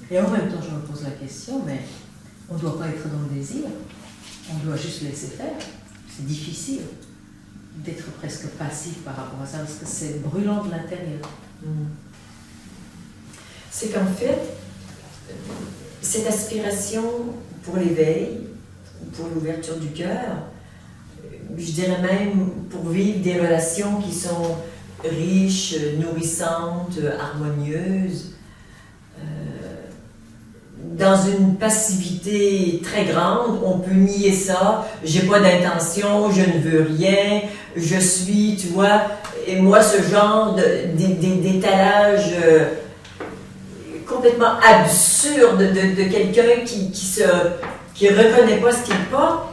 Et en même temps, je me pose la question, mais on ne doit pas être dans le désir, on doit juste laisser faire. C'est difficile d'être presque passif par rapport à ça, parce que c'est brûlant de l'intérieur. C'est qu'en fait, cette aspiration pour l'éveil, pour l'ouverture du cœur, je dirais même pour vivre des relations qui sont riches, nourrissantes, harmonieuses, dans une passivité très grande, on peut nier ça, j'ai pas d'intention, je ne veux rien, je suis, tu vois, et moi ce genre d'étalage complètement absurde de quelqu'un qui reconnaît pas ce qu'il porte,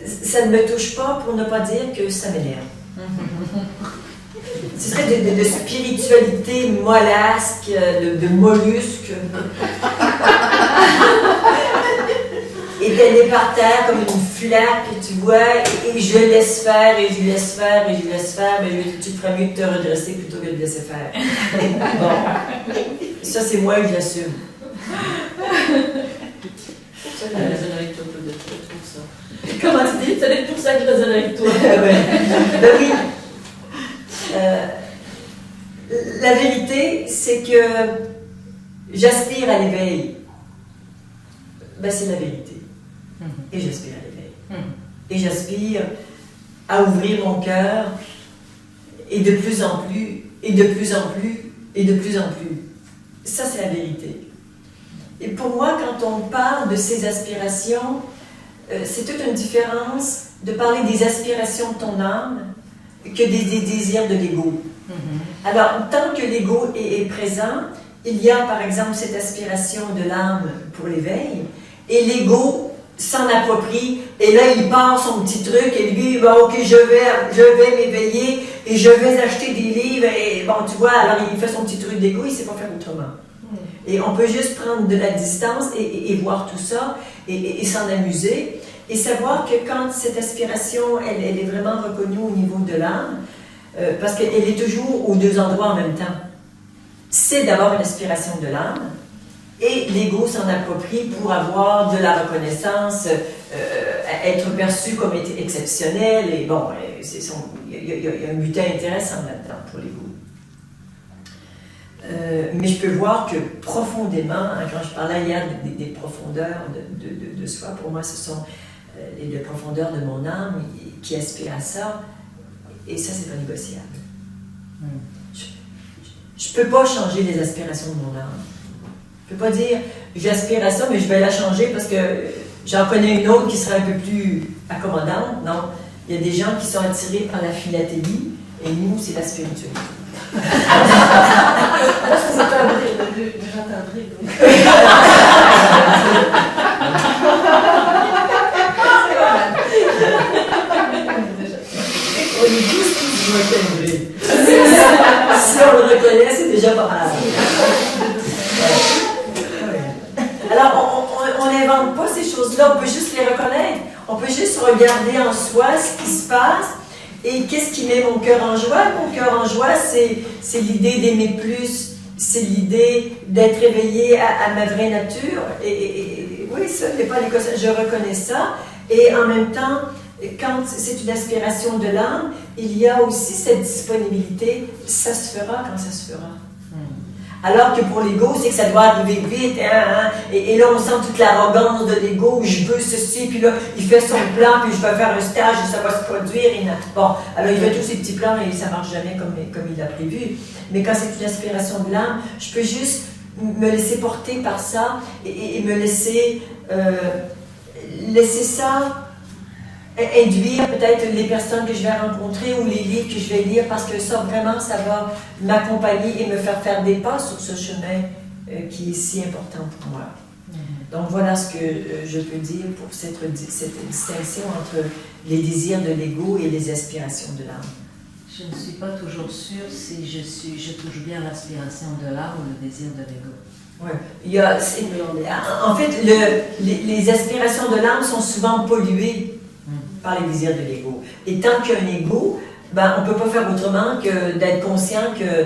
ça ne me touche pas pour ne pas dire que ça m'énerve. Ce serait de spiritualité mollasque, de mollusque. Et d'aller par terre comme une flaque, tu vois, et je laisse faire, et je laisse faire, et je laisse faire, mais tu ferais mieux de te redresser plutôt que de laisser faire. Bon. Ça, c'est moi que j'assume. Ça, je résonne avec toi, peut-être, je trouve ça. Comment tu dis? C'est peut-être pour ça que je résonne avec toi. Ben oui. La vérité, c'est que j'aspire à l'éveil. Ben, c'est la vérité. Et j'aspire à l'éveil. Et j'aspire à ouvrir mon cœur, et de plus en plus, et de plus en plus, et de plus en plus. Ça, c'est la vérité. Et pour moi, quand on parle de ces aspirations, c'est toute une différence de parler des aspirations de ton âme que des désirs de l'ego. Alors, tant que l'ego est présent, il y a par exemple cette aspiration de l'âme pour l'éveil, et l'ego s'en approprie, et là il part son petit truc, et lui, bon, ok, je vais m'éveiller, et je vais acheter des livres, et bon, tu vois, alors il fait son petit truc d'ego, il ne sait pas faire autrement. Et on peut juste prendre de la distance et voir tout ça, et s'en amuser, et savoir que quand cette aspiration, elle est vraiment reconnue au niveau de l'âme, parce qu'elle est toujours aux deux endroits en même temps. C'est d'abord une aspiration de l'âme, et l'ego s'en approprie pour avoir de la reconnaissance, être perçu comme exceptionnel, et bon, il y a un butin intéressant là-dedans pour l'ego. Mais je peux voir que profondément, hein, quand je parlais hier des profondeurs de soi, pour moi ce sont les profondeurs de mon âme qui aspirent à ça, et ça c'est pas négociable. Je ne peux pas changer les aspirations de mon âme. Je ne peux pas dire j'aspire à ça, mais je vais la changer parce que j'en connais une autre qui serait un peu plus accommodante. Non, il y a des gens qui sont attirés par la philatélie, et nous c'est la spiritualité. On est tous timbrés. Si on le reconnaît, c'est déjà pas mal. Alors, on n'invente pas ces choses-là, on peut juste les reconnaître. On peut juste regarder en soi ce qui se passe. Et qu'est-ce qui met mon cœur en joie? Mon cœur en joie, c'est l'idée d'aimer plus, c'est l'idée d'être éveillé à ma vraie nature. Et oui, ça n'est pas l'écossais, je reconnais ça. Et en même temps, quand c'est une aspiration de l'âme, il y a aussi cette disponibilité, ça se fera quand ça se fera. Alors que pour l'ego, c'est que ça doit arriver vite, hein, et là on sent toute l'arrogance de l'ego, je veux ceci, puis là il fait son plan, puis je vais faire un stage, et ça va se produire, et bon, alors il fait tous ses petits plans et ça marche jamais comme il a prévu. Mais quand c'est une aspiration de l'âme, je peux juste me laisser porter par ça, et me laisser ça induire peut-être les personnes que je vais rencontrer ou les livres que je vais lire, parce que ça, vraiment, ça va m'accompagner et me faire des pas sur ce chemin qui est si important pour moi. Donc voilà ce que je peux dire pour cette distinction entre les désirs de l'ego et les aspirations de l'âme. Je ne suis pas toujours sûre si je touche bien l'aspiration de l'âme ou le désir de l'ego. Ouais. En fait, les aspirations de l'âme sont souvent polluées par les désirs de l'ego. Et tant qu'il y a un ego, ben, on ne peut pas faire autrement que d'être conscient que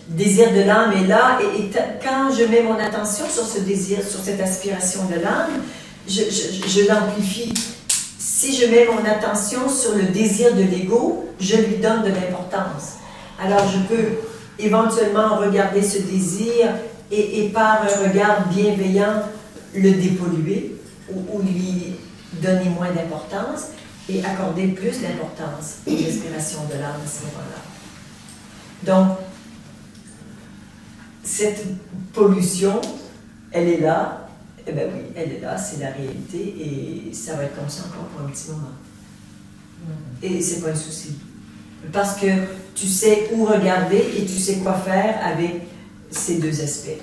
désir de l'âme est là, et quand je mets mon attention sur ce désir, sur cette aspiration de l'âme, je l'amplifie. Si je mets mon attention sur le désir de l'ego, je lui donne de l'importance. Alors je peux éventuellement regarder ce désir et par un regard bienveillant le dépolluer ou lui donner moins d'importance et accorder plus d'importance aux aspirations de l'âme à ce moment-là. Donc, cette pollution, elle est là. Eh bien oui, elle est là, c'est la réalité et ça va être comme ça encore pour un petit moment. Et c'est pas un souci. Parce que tu sais où regarder et tu sais quoi faire avec ces deux aspects.